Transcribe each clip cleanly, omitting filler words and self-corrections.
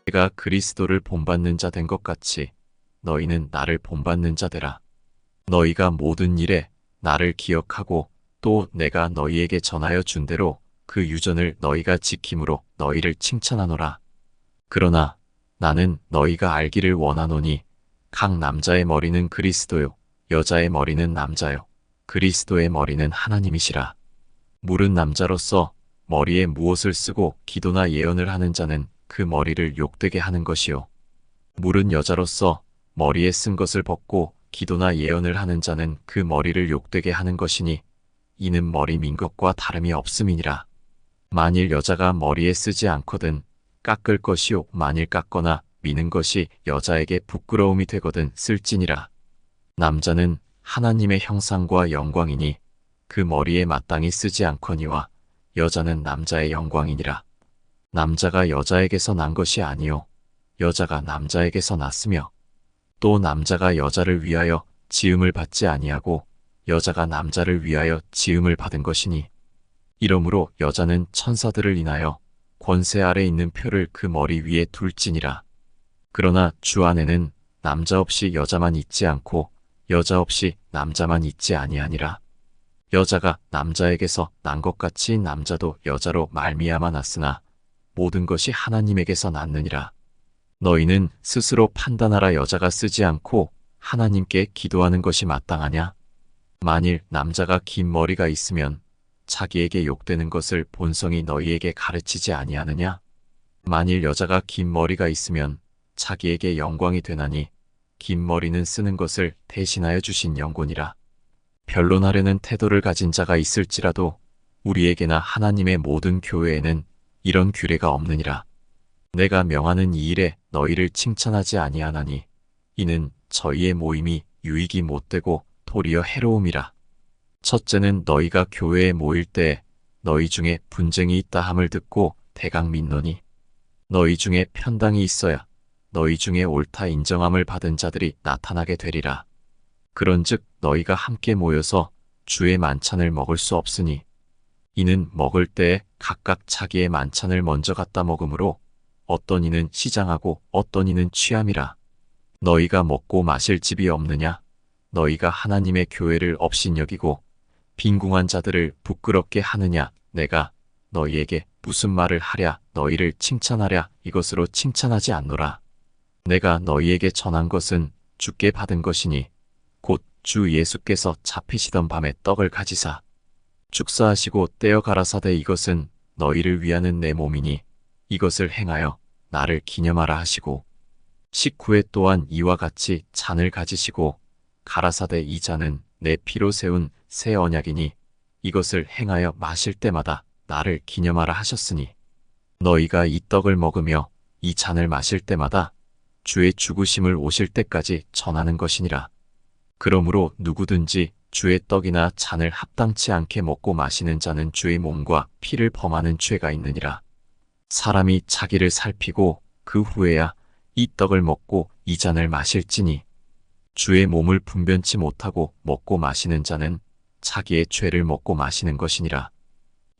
내가 그리스도를 본받는 자 된 것 같이 너희는 나를 본받는 자 되라. 너희가 모든 일에 나를 기억하고 또 내가 너희에게 전하여 준 대로 그 유전을 너희가 지킴으로 너희를 칭찬하노라. 그러나 나는 너희가 알기를 원하노니 각 남자의 머리는 그리스도요 여자의 머리는 남자요 그리스도의 머리는 하나님이시라. 물은 남자로서 머리에 무엇을 쓰고 기도나 예언을 하는 자는 그 머리를 욕되게 하는 것이요. 물은 여자로서 머리에 쓴 것을 벗고 기도나 예언을 하는 자는 그 머리를 욕되게 하는 것이니 이는 머리 민 것과 다름이 없음이니라. 만일 여자가 머리에 쓰지 않거든 깎을 것이요 만일 깎거나 미는 것이 여자에게 부끄러움이 되거든 쓸지니라. 남자는 하나님의 형상과 영광이니 그 머리에 마땅히 쓰지 않거니와 여자는 남자의 영광이니라. 남자가 여자에게서 난 것이 아니요 여자가 남자에게서 났으며 또 남자가 여자를 위하여 지음을 받지 아니하고 여자가 남자를 위하여 지음을 받은 것이니 이러므로 여자는 천사들을 인하여 권세 아래 있는 표를 그 머리 위에 둘지니라. 그러나 주 안에는 남자 없이 여자만 있지 않고 여자 없이 남자만 있지 아니하니라. 여자가 남자에게서 난 것 같이 남자도 여자로 말미암아 났으나 모든 것이 하나님에게서 났느니라. 너희는 스스로 판단하라. 여자가 쓰지 않고 하나님께 기도하는 것이 마땅하냐? 만일 남자가 긴 머리가 있으면 자기에게 욕되는 것을 본성이 너희에게 가르치지 아니하느냐? 만일 여자가 긴 머리가 있으면 자기에게 영광이 되나니 긴 머리는 쓰는 것을 대신하여 주신 영곤이라. 변론하려는 태도를 가진 자가 있을지라도 우리에게나 하나님의 모든 교회에는 이런 규례가 없느니라. 내가 명하는 이 일에 너희를 칭찬하지 아니하나니 이는 저희의 모임이 유익이 못되고 도리어 해로움이라. 첫째는 너희가 교회에 모일 때 너희 중에 분쟁이 있다 함을 듣고 대강 믿노니 너희 중에 편당이 있어야 너희 중에 옳다 인정함을 받은 자들이 나타나게 되리라. 그런즉 너희가 함께 모여서 주의 만찬을 먹을 수 없으니 이는 먹을 때에 각각 자기의 만찬을 먼저 갖다 먹으므로 어떤 이는 시장하고 어떤 이는 취함이라. 너희가 먹고 마실 집이 없느냐? 너희가 하나님의 교회를 업신여기고 빈궁한 자들을 부끄럽게 하느냐? 내가 너희에게 무슨 말을 하랴? 너희를 칭찬하랴? 이것으로 칭찬하지 않노라. 내가 너희에게 전한 것은 주께 받은 것이니 곧 주 예수께서 잡히시던 밤에 떡을 가지사 축사하시고 떼어 가라사대 이것은 너희를 위하는 내 몸이니 이것을 행하여 나를 기념하라 하시고 식후에 또한 이와 같이 잔을 가지시고 가라사대 이 잔은 내 피로 세운 새 언약이니 이것을 행하여 마실 때마다 나를 기념하라 하셨으니 너희가 이 떡을 먹으며 이 잔을 마실 때마다 주의 죽으심을 오실 때까지 전하는 것이니라. 그러므로 누구든지 주의 떡이나 잔을 합당치 않게 먹고 마시는 자는 주의 몸과 피를 범하는 죄가 있느니라. 사람이 자기를 살피고 그 후에야 이 떡을 먹고 이 잔을 마실지니 주의 몸을 분변치 못하고 먹고 마시는 자는 자기의 죄를 먹고 마시는 것이니라.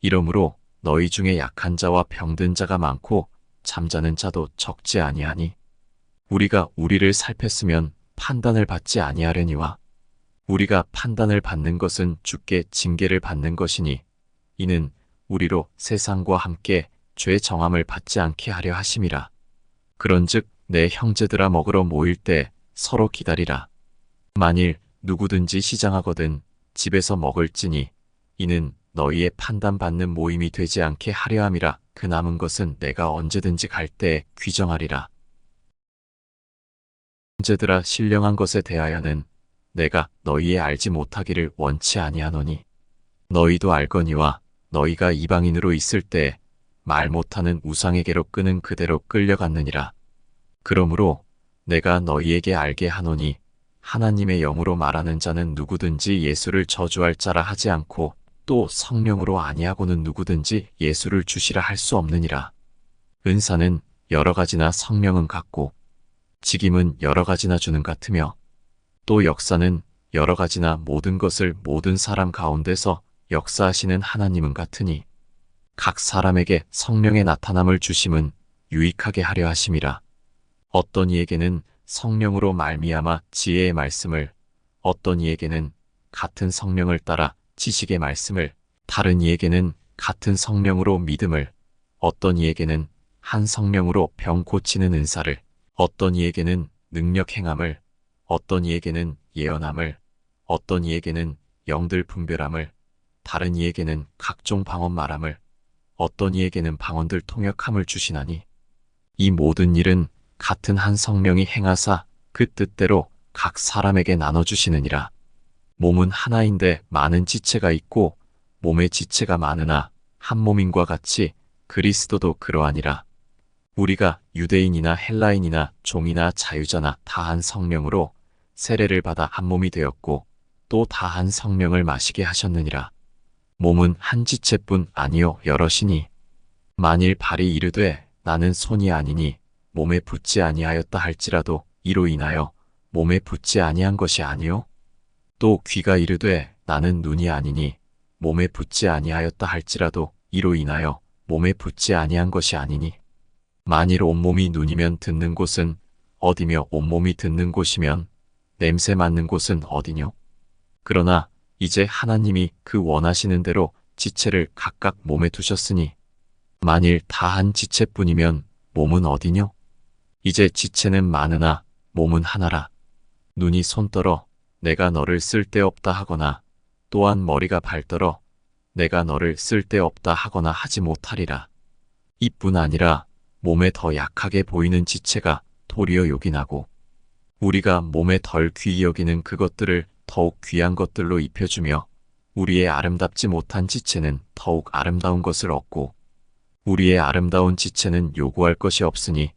이러므로 너희 중에 약한 자와 병든 자가 많고 잠자는 자도 적지 아니하니 우리가 우리를 살폈으면 판단을 받지 아니하려니와 우리가 판단을 받는 것은 주께 징계를 받는 것이니 이는 우리로 세상과 함께 죄 정함을 받지 않게 하려 하심이라. 그런즉 내 형제들아 먹으러 모일 때 서로 기다리라. 만일 누구든지 시장하거든 집에서 먹을지니 이는 너희의 판단받는 모임이 되지 않게 하려 함이라. 그 남은 것은 내가 언제든지 갈 때에 귀정하리라. 형제들아 신령한 것에 대하여는 내가 너희의 알지 못하기를 원치 아니하노니 너희도 알거니와 너희가 이방인으로 있을 때에 말 못하는 우상에게로 끄는 그대로 끌려갔느니라. 그러므로 내가 너희에게 알게 하노니 하나님의 영으로 말하는 자는 누구든지 예수를 저주할 자라 하지 않고 또 성령으로 아니하고는 누구든지 예수를 주시라 할 수 없느니라. 은사는 여러 가지나 성령은 같고 직임은 여러 가지나 주는 같으며 또 역사는 여러 가지나 모든 것을 모든 사람 가운데서 역사하시는 하나님은 같으니 각 사람에게 성령의 나타남을 주심은 유익하게 하려 하심이라. 어떤 이에게는 성령으로 말미암아 지혜의 말씀을, 어떤 이에게는 같은 성령을 따라 지식의 말씀을, 다른 이에게는 같은 성령으로 믿음을, 어떤 이에게는 한 성령으로 병 고치는 은사를, 어떤 이에게는 능력 행함을, 어떤 이에게는 예언함을, 어떤 이에게는 영들 분별함을, 다른 이에게는 각종 방언 말함을, 어떤 이에게는 방언들 통역함을 주시나니, 이 모든 일은 같은 한 성령이 행하사 그 뜻대로 각 사람에게 나눠주시느니라. 몸은 하나인데 많은 지체가 있고 몸의 지체가 많으나 한 몸인과 같이 그리스도도 그러하니라. 우리가 유대인이나 헬라인이나 종이나 자유자나 다 한 성령으로 세례를 받아 한 몸이 되었고 또 다 한 성령을 마시게 하셨느니라. 몸은 한 지체뿐 아니요 여럿이니 만일 발이 이르되 나는 손이 아니니 몸에 붙지 아니하였다 할지라도 이로 인하여 몸에 붙지 아니한 것이 아니요. 또 귀가 이르되 나는 눈이 아니니 몸에 붙지 아니하였다 할지라도 이로 인하여 몸에 붙지 아니한 것이 아니니, 만일 온몸이 눈이면 듣는 곳은 어디며 온몸이 듣는 곳이면 냄새 맡는 곳은 어디뇨? 그러나 이제 하나님이 그 원하시는 대로 지체를 각각 몸에 두셨으니 만일 다 한 지체뿐이면 몸은 어디뇨? 이제 지체는 많으나 몸은 하나라. 눈이 손떨어 내가 너를 쓸데없다 하거나 또한 머리가 발떨어 내가 너를 쓸데없다 하거나 하지 못하리라. 이뿐 아니라 몸에 더 약하게 보이는 지체가 도리어 요긴하고 우리가 몸에 덜 귀히 여기는 그것들을 더욱 귀한 것들로 입혀주며 우리의 아름답지 못한 지체는 더욱 아름다운 것을 얻고 우리의 아름다운 지체는 요구할 것이 없으니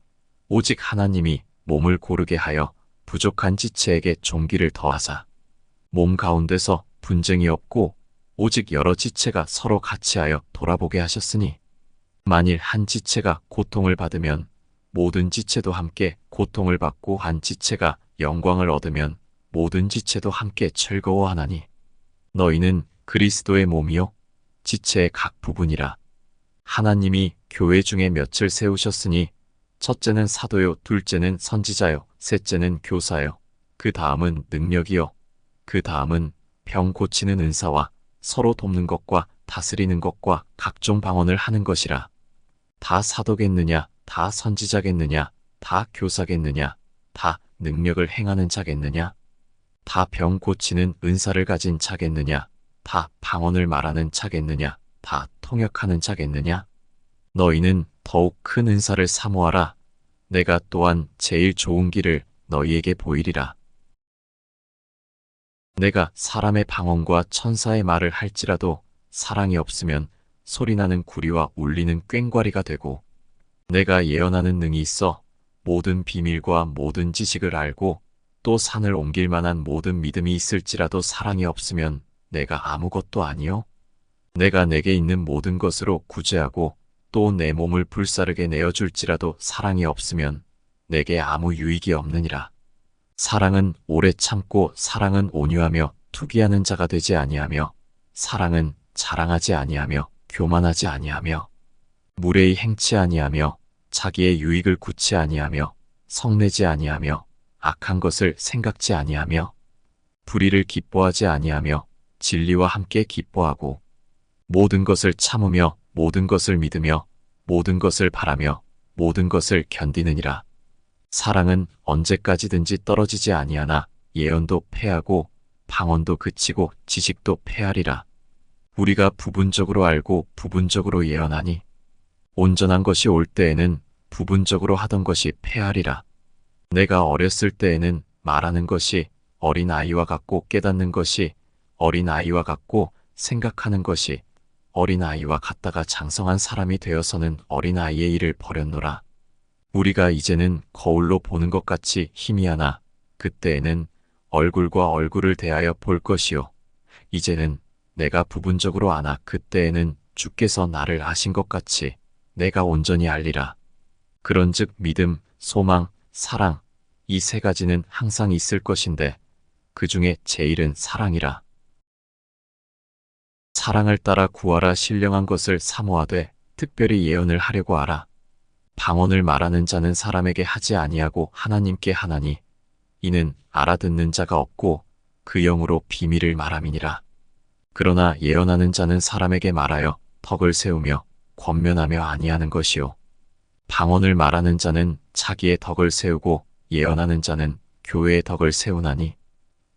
오직 하나님이 몸을 고르게 하여 부족한 지체에게 존귀를 더하사 몸 가운데서 분쟁이 없고 오직 여러 지체가 서로 같이하여 돌아보게 하셨으니 만일 한 지체가 고통을 받으면 모든 지체도 함께 고통을 받고 한 지체가 영광을 얻으면 모든 지체도 함께 즐거워하나니 너희는 그리스도의 몸이요 지체의 각 부분이라. 하나님이 교회 중에 몇을 세우셨으니 첫째는 사도요, 둘째는 선지자요, 셋째는 교사요, 그 다음은 능력이요, 그 다음은 병 고치는 은사와 서로 돕는 것과 다스리는 것과 각종 방언을 하는 것이라. 다 사도겠느냐, 다 선지자겠느냐, 다 교사겠느냐, 다 능력을 행하는 자겠느냐, 다 병 고치는 은사를 가진 자겠느냐, 다 방언을 말하는 자겠느냐, 다 통역하는 자겠느냐. 너희는 더욱 큰 은사를 사모하라. 내가 또한 제일 좋은 길을 너희에게 보이리라. 내가 사람의 방언과 천사의 말을 할지라도 사랑이 없으면 소리나는 구리와 울리는 꽹과리가 되고 내가 예언하는 능이 있어 모든 비밀과 모든 지식을 알고 또 산을 옮길 만한 모든 믿음이 있을지라도 사랑이 없으면 내가 아무것도 아니요. 내가 내게 있는 모든 것으로 구제하고 또 내 몸을 불사르게 내어줄지라도 사랑이 없으면 내게 아무 유익이 없느니라. 사랑은 오래 참고 사랑은 온유하며 투기하는 자가 되지 아니하며 사랑은 자랑하지 아니하며 교만하지 아니하며 무례히 행치 아니하며 자기의 유익을 굳지 아니하며 성내지 아니하며 악한 것을 생각지 아니하며 불의를 기뻐하지 아니하며 진리와 함께 기뻐하고 모든 것을 참으며 모든 것을 믿으며 모든 것을 바라며 모든 것을 견디느니라. 사랑은 언제까지든지 떨어지지 아니하나 예언도 패하고 방언도 그치고 지식도 패하리라. 우리가 부분적으로 알고 부분적으로 예언하니 온전한 것이 올 때에는 부분적으로 하던 것이 패하리라. 내가 어렸을 때에는 말하는 것이 어린아이와 같고 깨닫는 것이 어린아이와 같고 생각하는 것이 어린아이와 같다가 장성한 사람이 되어서는 어린아이의 일을 버렸노라. 우리가 이제는 거울로 보는 것 같이 희미하나 그때에는 얼굴과 얼굴을 대하여 볼 것이요. 이제는 내가 부분적으로 아나 그때에는 주께서 나를 아신 것 같이 내가 온전히 알리라. 그런즉 믿음, 소망, 사랑 이 세 가지는 항상 있을 것인데 그 중에 제일은 사랑이라. 사랑을 따라 구하라. 신령한 것을 사모하되 특별히 예언을 하려고 하라. 방언을 말하는 자는 사람에게 하지 아니하고 하나님께 하나니 이는 알아듣는 자가 없고 그 영으로 비밀을 말함이니라. 그러나 예언하는 자는 사람에게 말하여 덕을 세우며 권면하며 아니하는 것이요. 방언을 말하는 자는 자기의 덕을 세우고 예언하는 자는 교회의 덕을 세우나니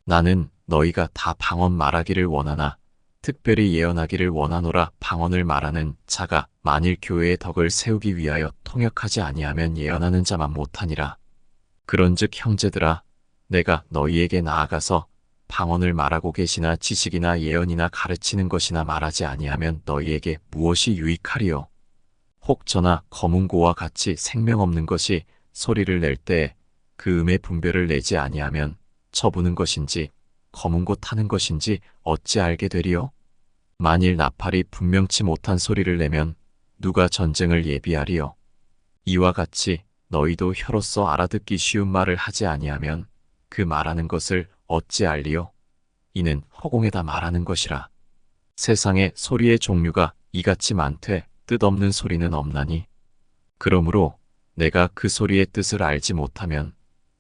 나는 너희가 다 방언 말하기를 원하나 특별히 예언하기를 원하노라. 방언을 말하는 자가 만일 교회의 덕을 세우기 위하여 통역하지 아니하면 예언하는 자만 못하니라. 그런즉 형제들아 내가 너희에게 나아가서 방언을 말하고 계시나 지식이나 예언이나 가르치는 것이나 말하지 아니하면 너희에게 무엇이 유익하리요? 혹 저나 검은고와 같이 생명 없는 것이 소리를 낼 때 그 음의 분별을 내지 아니하면 쳐부는 것인지 검은고 타는 것인지 어찌 알게 되리요? 만일 나팔이 분명치 못한 소리를 내면 누가 전쟁을 예비하리요? 이와 같이 너희도 혀로서 알아듣기 쉬운 말을 하지 아니하면 그 말하는 것을 어찌 알리요? 이는 허공에다 말하는 것이라. 세상에 소리의 종류가 이같이 많되 뜻없는 소리는 없나니. 그러므로 내가 그 소리의 뜻을 알지 못하면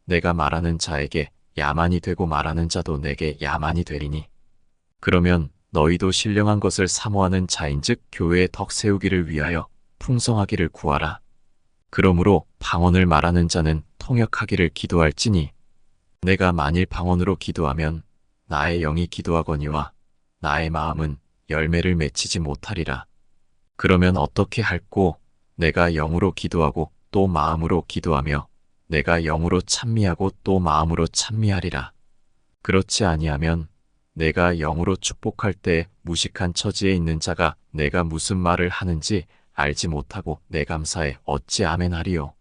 내가 말하는 자에게 야만이 되고 말하는 자도 내게 야만이 되리니. 그러면 너희도 신령한 것을 사모하는 자인즉 교회의 덕 세우기를 위하여 풍성하기를 구하라. 그러므로 방언을 말하는 자는 통역하기를 기도할지니 내가 만일 방언으로 기도하면 나의 영이 기도하거니와 나의 마음은 열매를 맺히지 못하리라. 그러면 어떻게 할꼬? 내가 영으로 기도하고 또 마음으로 기도하며 내가 영으로 찬미하고 또 마음으로 찬미하리라. 그렇지 아니하면 내가 영으로 축복할 때 무식한 처지에 있는 자가 내가 무슨 말을 하는지 알지 못하고 내 감사에 어찌 아멘하리요?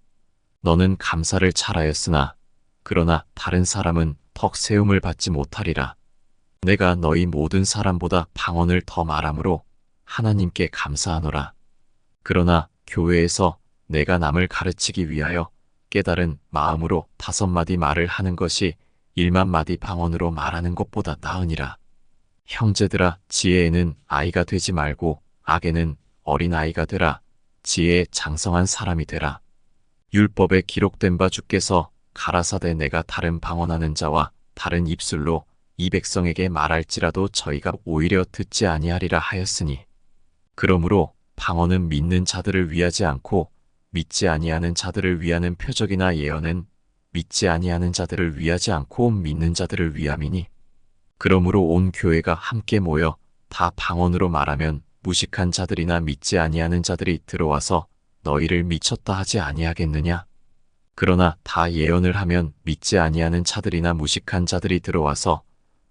너는 감사를 잘하였으나 그러나 다른 사람은 덕 세움을 받지 못하리라. 내가 너희 모든 사람보다 방언을 더 말함으로 하나님께 감사하노라. 그러나 교회에서 내가 남을 가르치기 위하여 깨달은 마음으로 5마디 말을 하는 것이 1만 마디 방언으로 말하는 것보다 나으니라. 형제들아 지혜에는 아이가 되지 말고 악에는 어린아이가 되라. 지혜에 장성한 사람이 되라. 율법에 기록된 바 주께서 가라사대 내가 다른 방언하는 자와 다른 입술로 이 백성에게 말할지라도 저희가 오히려 듣지 아니하리라 하였으니. 그러므로 방언은 믿는 자들을 위하지 않고 믿지 아니하는 자들을 위하는 표적이나 예언은 믿지 아니하는 자들을 위하지 않고 믿는 자들을 위함이니. 그러므로 온 교회가 함께 모여 다 방언으로 말하면 무식한 자들이나 믿지 아니하는 자들이 들어와서 너희를 미쳤다 하지 아니하겠느냐? 그러나 다 예언을 하면 믿지 아니하는 자들이나 무식한 자들이 들어와서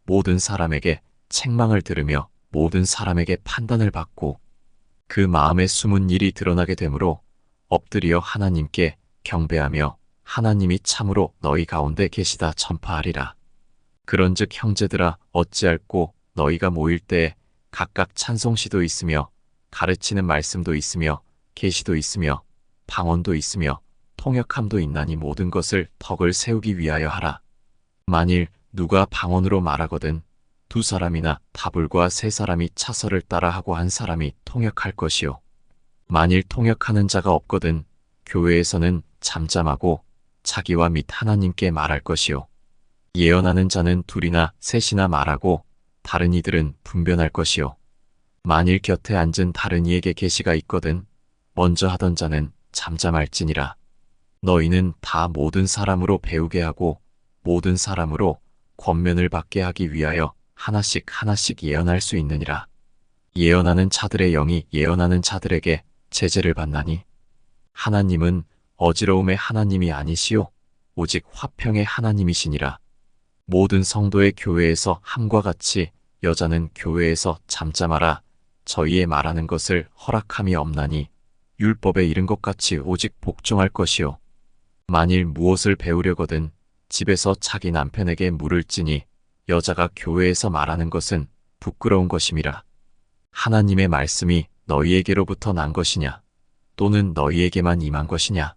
모든 사람에게 책망을 들으며 모든 사람에게 판단을 받고 그 마음에 숨은 일이 드러나게 되므로 엎드려 하나님께 경배하며 하나님이 참으로 너희 가운데 계시다 전파하리라. 그런즉 형제들아 어찌할꼬? 너희가 모일 때에 각각 찬송시도 있으며 가르치는 말씀도 있으며 계시도 있으며 방언도 있으며 통역함도 있나니 모든 것을 덕을 세우기 위하여 하라. 만일 누가 방언으로 말하거든 2사람이나 다불과 3사람이 차서를 따라하고 1사람이 통역할 것이요. 만일 통역하는 자가 없거든 교회에서는 잠잠하고 자기와 및 하나님께 말할 것이요. 예언하는 자는 2이나 3이나 말하고 다른 이들은 분변할 것이요. 만일 곁에 앉은 다른 이에게 계시가 있거든 먼저 하던 자는 잠잠할지니라. 너희는 다 모든 사람으로 배우게 하고 모든 사람으로 권면을 받게 하기 위하여 하나씩 하나씩 예언할 수 있느니라. 예언하는 자들의 영이 예언하는 자들에게 제재를 받나니 하나님은 어지러움의 하나님이 아니시오 오직 화평의 하나님이시니라. 모든 성도의 교회에서 함과 같이 여자는 교회에서 잠잠하라. 저희의 말하는 것을 허락함이 없나니 율법에 이른 것 같이 오직 복종할 것이요. 만일 무엇을 배우려거든 집에서 자기 남편에게 물을지니 여자가 교회에서 말하는 것은 부끄러운 것임이라. 하나님의 말씀이 너희에게로부터 난 것이냐 또는 너희에게만 임한 것이냐.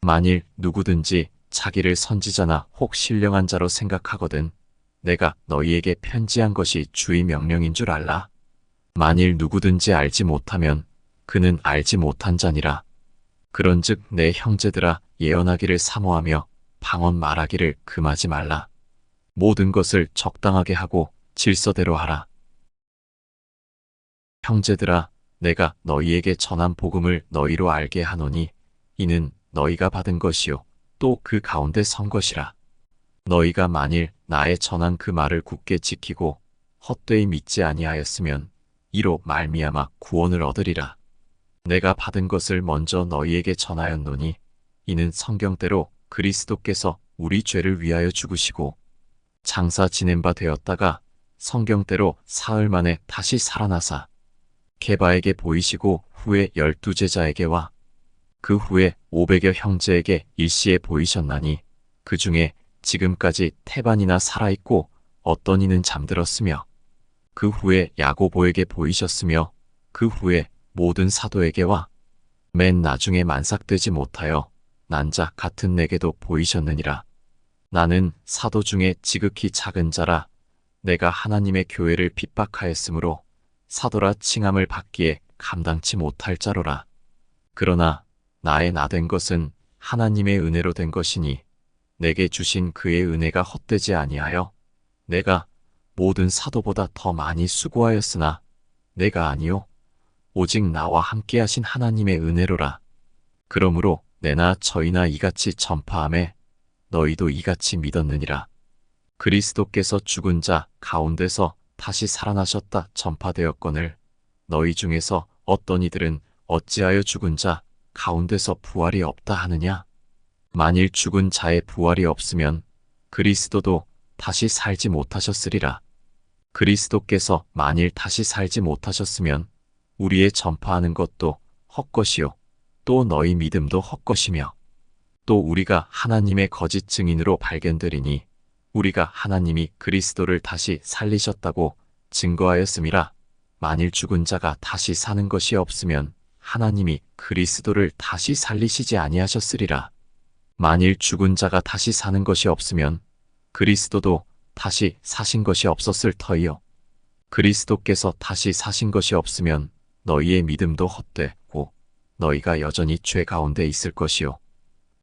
만일 누구든지 자기를 선지자나 혹 신령한 자로 생각하거든 내가 너희에게 편지한 것이 주의 명령인 줄 알라. 만일 누구든지 알지 못하면 그는 알지 못한 자니라. 그런즉 내 형제들아 예언하기를 사모하며 방언 말하기를 금하지 말라. 모든 것을 적당하게 하고 질서대로 하라. 형제들아 내가 너희에게 전한 복음을 너희로 알게 하노니 이는 너희가 받은 것이요 또 그 가운데 선 것이라. 너희가 만일 나의 전한 그 말을 굳게 지키고 헛되이 믿지 아니하였으면 이로 말미암아 구원을 얻으리라. 내가 받은 것을 먼저 너희에게 전하였노니 이는 성경대로 그리스도께서 우리 죄를 위하여 죽으시고 장사 지낸 바 되었다가 성경대로 사흘 만에 다시 살아나사 게바에게 보이시고 후에 12제자에게와 그 후에 500여 형제에게 일시에 보이셨나니 그 중에 지금까지 태반이나 살아있고 어떤 이는 잠들었으며 그 후에 야고보에게 보이셨으며 그 후에 모든 사도에게와 맨 나중에 만삭되지 못하여 난 자 같은 내게도 보이셨느니라. 나는 사도 중에 지극히 작은 자라 내가 하나님의 교회를 핍박하였으므로 사도라 칭함을 받기에 감당치 못할 자로라. 그러나 나의 나된 것은 하나님의 은혜로 된 것이니 내게 주신 그의 은혜가 헛되지 아니하여 내가 모든 사도보다 더 많이 수고하였으나 내가 아니요 오직 나와 함께하신 하나님의 은혜로라. 그러므로 내나 저희나 이같이 전파하매 너희도 이같이 믿었느니라. 그리스도께서 죽은 자 가운데서 다시 살아나셨다 전파되었거늘 너희 중에서 어떤 이들은 어찌하여 죽은 자 가운데서 부활이 없다 하느냐? 만일 죽은 자의 부활이 없으면 그리스도도 다시 살지 못하셨으리라. 그리스도께서 만일 다시 살지 못하셨으면 우리의 전파하는 것도 헛것이요 또 너희 믿음도 헛것이며 또 우리가 하나님의 거짓 증인으로 발견되리니 우리가 하나님이 그리스도를 다시 살리셨다고 증거하였음이라. 만일 죽은 자가 다시 사는 것이 없으면 하나님이 그리스도를 다시 살리시지 아니하셨으리라. 만일 죽은 자가 다시 사는 것이 없으면 그리스도도 다시 사신 것이 없었을 터이요. 그리스도께서 다시 사신 것이 없으면 너희의 믿음도 헛되고 너희가 여전히 죄 가운데 있을 것이요.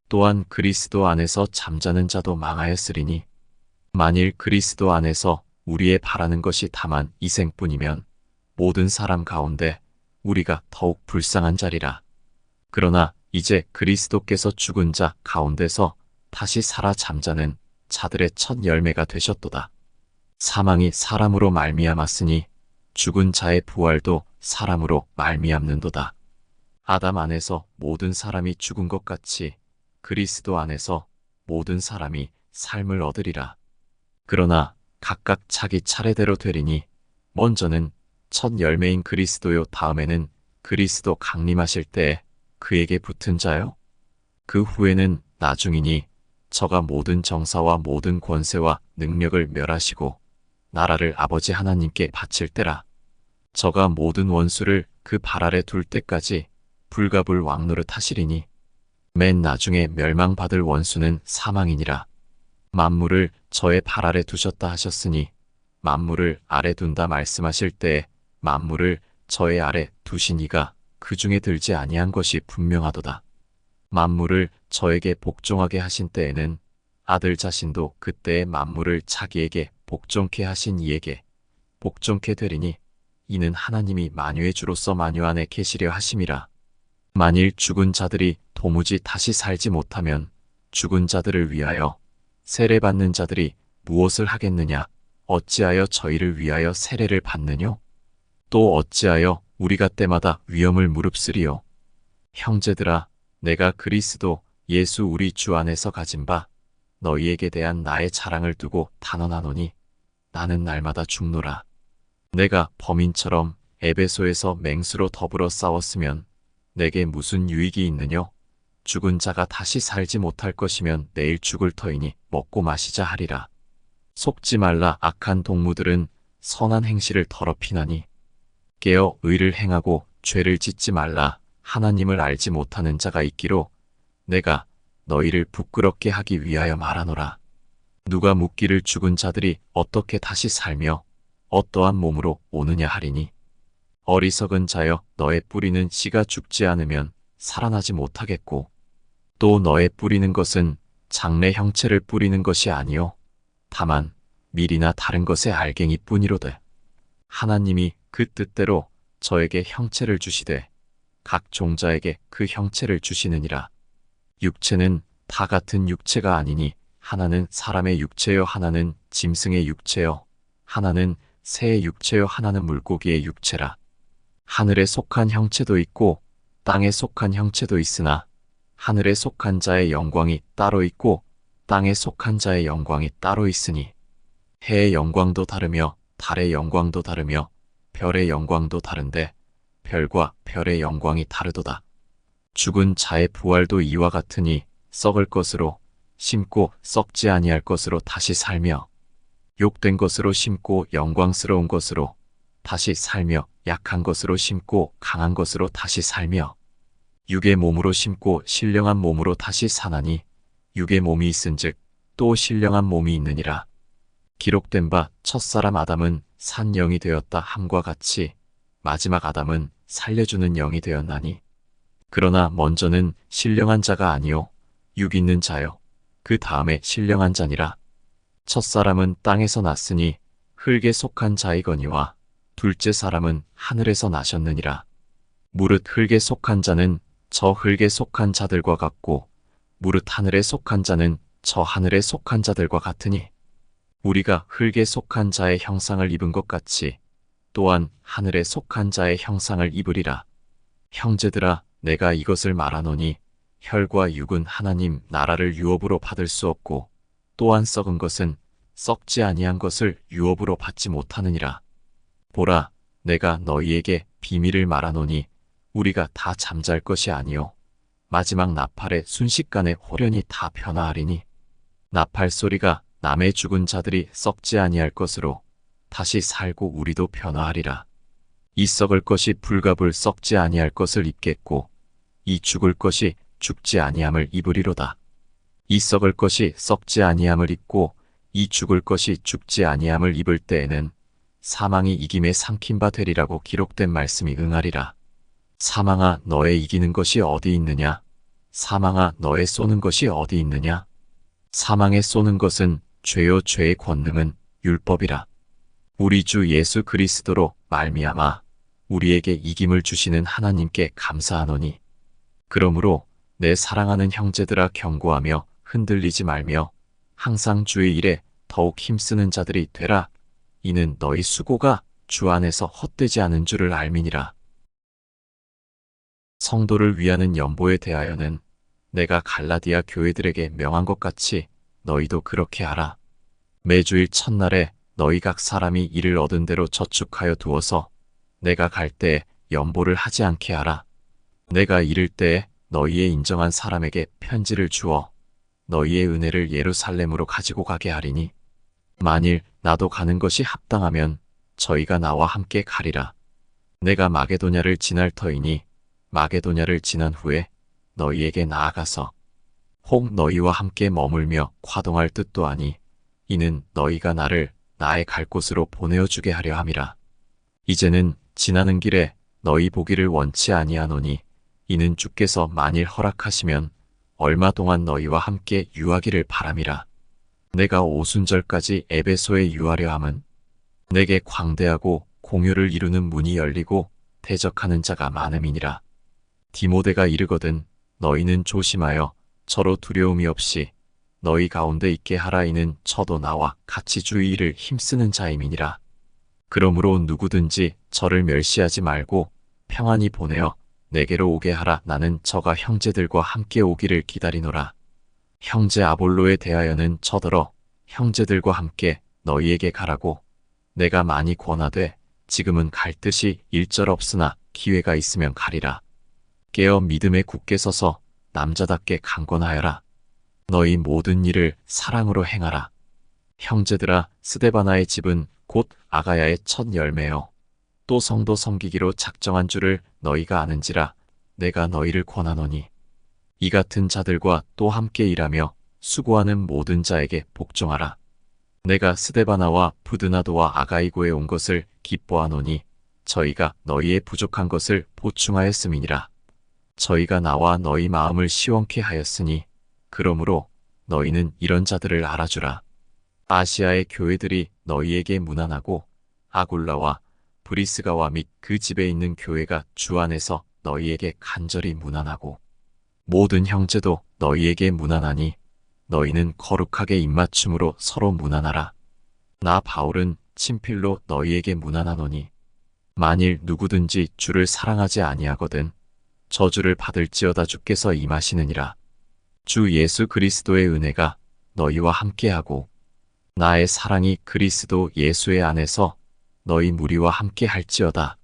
또한 그리스도 안에서 잠자는 자도 망하였으리니 만일 그리스도 안에서 우리의 바라는 것이 다만 이 생뿐이면 모든 사람 가운데 우리가 더욱 불쌍한 자리라. 그러나 이제 그리스도께서 죽은 자 가운데서 다시 살아 잠자는 자들의 첫 열매가 되셨도다. 사망이 사람으로 말미암았으니 죽은 자의 부활도 사람으로 말미암는도다. 아담 안에서 모든 사람이 죽은 것 같이 그리스도 안에서 모든 사람이 삶을 얻으리라. 그러나 각각 자기 차례대로 되리니 먼저는 첫 열매인 그리스도요 다음에는 그리스도 강림하실 때에 그에게 붙은 자요. 그 후에는 나중이니 저가 모든 정사와 모든 권세와 능력을 멸하시고 나라를 아버지 하나님께 바칠 때라. 저가 모든 원수를 그 발 아래 둘 때까지 불가불 왕노릇 하시리니 맨 나중에 멸망받을 원수는 사망이니라. 만물을 저의 발 아래 두셨다 하셨으니 만물을 아래 둔다 말씀하실 때에 만물을 저의 아래 두시니가 그 중에 들지 아니한 것이 분명하도다. 만물을 저에게 복종하게 하신 때에는 아들 자신도 그때의 만물을 자기에게 복종케 하신 이에게 복종케 되리니 이는 하나님이 만유의 주로서 만유 안에 계시려 하심이라. 만일 죽은 자들이 도무지 다시 살지 못하면 죽은 자들을 위하여 세례받는 자들이 무엇을 하겠느냐? 어찌하여 저희를 위하여 세례를 받느뇨? 또 어찌하여 우리가 때마다 위험을 무릅쓰리요? 형제들아, 내가 그리스도 예수 우리 주 안에서 가진 바 너희에게 대한 나의 자랑을 두고 단언하노니 나는 날마다 죽노라. 내가 범인처럼 에베소에서 맹수로 더불어 싸웠으면 내게 무슨 유익이 있느뇨? 죽은 자가 다시 살지 못할 것이면 내일 죽을 터이니 먹고 마시자 하리라. 속지 말라. 악한 동무들은 선한 행실을 더럽히나니 깨어 의를 행하고 죄를 짓지 말라. 하나님을 알지 못하는 자가 있기로 내가 너희를 부끄럽게 하기 위하여 말하노라. 누가 묻기를 죽은 자들이 어떻게 다시 살며 어떠한 몸으로 오느냐 하리니 어리석은 자여 너의 뿌리는 씨가 죽지 않으면 살아나지 못하겠고, 또 너의 뿌리는 것은 장래 형체를 뿌리는 것이 아니요 다만 밀이나 다른 것의 알갱이 뿐이로되, 하나님이 그 뜻대로 저에게 형체를 주시되 각 종자에게 그 형체를 주시느니라. 육체는 다 같은 육체가 아니니 하나는 사람의 육체요, 하나는 짐승의 육체요, 하나는 새의 육체요, 하나는 물고기의 육체라. 하늘에 속한 형체도 있고 땅에 속한 형체도 있으나 하늘에 속한 자의 영광이 따로 있고 땅에 속한 자의 영광이 따로 있으니, 해의 영광도 다르며 달의 영광도 다르며 별의 영광도 다른데 별과 별의 영광이 다르도다. 죽은 자의 부활도 이와 같으니 썩을 것으로 심고 썩지 아니할 것으로 다시 살며, 욕된 것으로 심고 영광스러운 것으로 다시 살며, 약한 것으로 심고 강한 것으로 다시 살며, 육의 몸으로 심고 신령한 몸으로 다시 사나니 육의 몸이 있은즉 또 신령한 몸이 있느니라. 기록된 바 첫사람 아담은 산 영이 되었다 함과 같이 마지막 아담은 살려주는 영이 되었나니, 그러나 먼저는 신령한 자가 아니요 육 있는 자요 그 다음에 신령한 자니라. 첫사람은 땅에서 났으니 흙에 속한 자이거니와 둘째 사람은 하늘에서 나셨느니라. 무릇 흙에 속한 자는 저 흙에 속한 자들과 같고 무릇 하늘에 속한 자는 저 하늘에 속한 자들과 같으니, 우리가 흙에 속한 자의 형상을 입은 것 같이 또한 하늘에 속한 자의 형상을 입으리라. 형제들아, 내가 이것을 말하노니 혈과 육은 하나님 나라를 유업으로 받을 수 없고 또한 썩은 것은 썩지 아니한 것을 유업으로 받지 못하느니라. 보라, 내가 너희에게 비밀을 말하노니 우리가 다 잠잘 것이 아니요 마지막 나팔의 순식간에 홀연히 다 변화하리니, 나팔 소리가 남의 죽은 자들이 썩지 아니할 것으로 다시 살고 우리도 변화하리라. 이 썩을 것이 불갑을 썩지 아니할 것을 입겠고 이 죽을 것이 죽지 아니함을 입으리로다. 이 썩을 것이 썩지 아니함을 입고 이 죽을 것이 죽지 아니함을 입을 때에는 사망이 이김에 삼킨 바 되리라고 기록된 말씀이 응하리라. 사망아, 너의 이기는 것이 어디 있느냐? 사망아, 너의 쏘는 것이 어디 있느냐? 사망에 쏘는 것은 죄요 죄의 권능은 율법이라. 우리 주 예수 그리스도로 말미암아 우리에게 이김을 주시는 하나님께 감사하노니, 그러므로 내 사랑하는 형제들아, 경고하며 흔들리지 말며 항상 주의 일에 더욱 힘쓰는 자들이 되라. 이는 너희 수고가 주 안에서 헛되지 않은 줄을 알미니라. 성도를 위하는 연보에 대하여는 내가 갈라디아 교회들에게 명한 것 같이 너희도 그렇게 하라. 매주일 첫날에 너희 각 사람이 이를 얻은 대로 저축하여 두어서 내가 갈 때에 연보를 하지 않게 하라. 내가 이를 때에 너희의 인정한 사람에게 편지를 주어 너희의 은혜를 예루살렘으로 가지고 가게 하리니, 만일 나도 가는 것이 합당하면 저희가 나와 함께 가리라. 내가 마게도냐를 지날 터이니 마게도냐를 지난 후에 너희에게 나아가서 혹 너희와 함께 머물며 과동할 뜻도 아니, 이는 너희가 나를 나의 갈 곳으로 보내어 주게 하려 함이라. 이제는 지나는 길에 너희 보기를 원치 아니하노니, 이는 주께서 만일 허락하시면 얼마 동안 너희와 함께 유하기를 바람이라. 내가 오순절까지 에베소에 유하려 함은 내게 광대하고 공효를 이루는 문이 열리고 대적하는 자가 많음이니라. 디모데가 이르거든 너희는 조심하여 저로 두려움이 없이 너희 가운데 있게 하라. 이는 저도 나와 같이 주의 일을 힘쓰는 자임이니라. 그러므로 누구든지 저를 멸시하지 말고 평안히 보내어 내게로 오게 하라. 나는 저가 형제들과 함께 오기를 기다리노라. 형제 아볼로에 대하여는 저더러 형제들과 함께 너희에게 가라고 내가 많이 권하되 지금은 갈 뜻이 일절없으나 기회가 있으면 가리라. 깨어 믿음에 굳게 서서 남자답게 강권하여라. 너희 모든 일을 사랑으로 행하라. 형제들아, 스데바나의 집은 곧 아가야의 첫 열매요 또 성도 섬기기로 작정한 줄을 너희가 아는지라 내가 너희를 권하노니, 이 같은 자들과 또 함께 일하며 수고하는 모든 자에게 복종하라. 내가 스데바나와 부드나도와 아가이고에 온 것을 기뻐하노니 저희가 너희의 부족한 것을 보충하였음이니라. 저희가 나와 너희 마음을 시원케 하였으니 그러므로 너희는 이런 자들을 알아주라. 아시아의 교회들이 너희에게 문안하고 아굴라와 브리스가와 및 그 집에 있는 교회가 주 안에서 너희에게 간절히 문안하고 모든 형제도 너희에게 문안하니 너희는 거룩하게 입맞춤으로 서로 문안하라. 나 바울은 친필로 너희에게 문안하노니 만일 누구든지 주를 사랑하지 아니하거든 저주를 받을지어다 주께서 임하시느니라. 주 예수 그리스도의 은혜가 너희와 함께하고 나의 사랑이 그리스도 예수의 안에서 너희 무리와 함께 할지어다.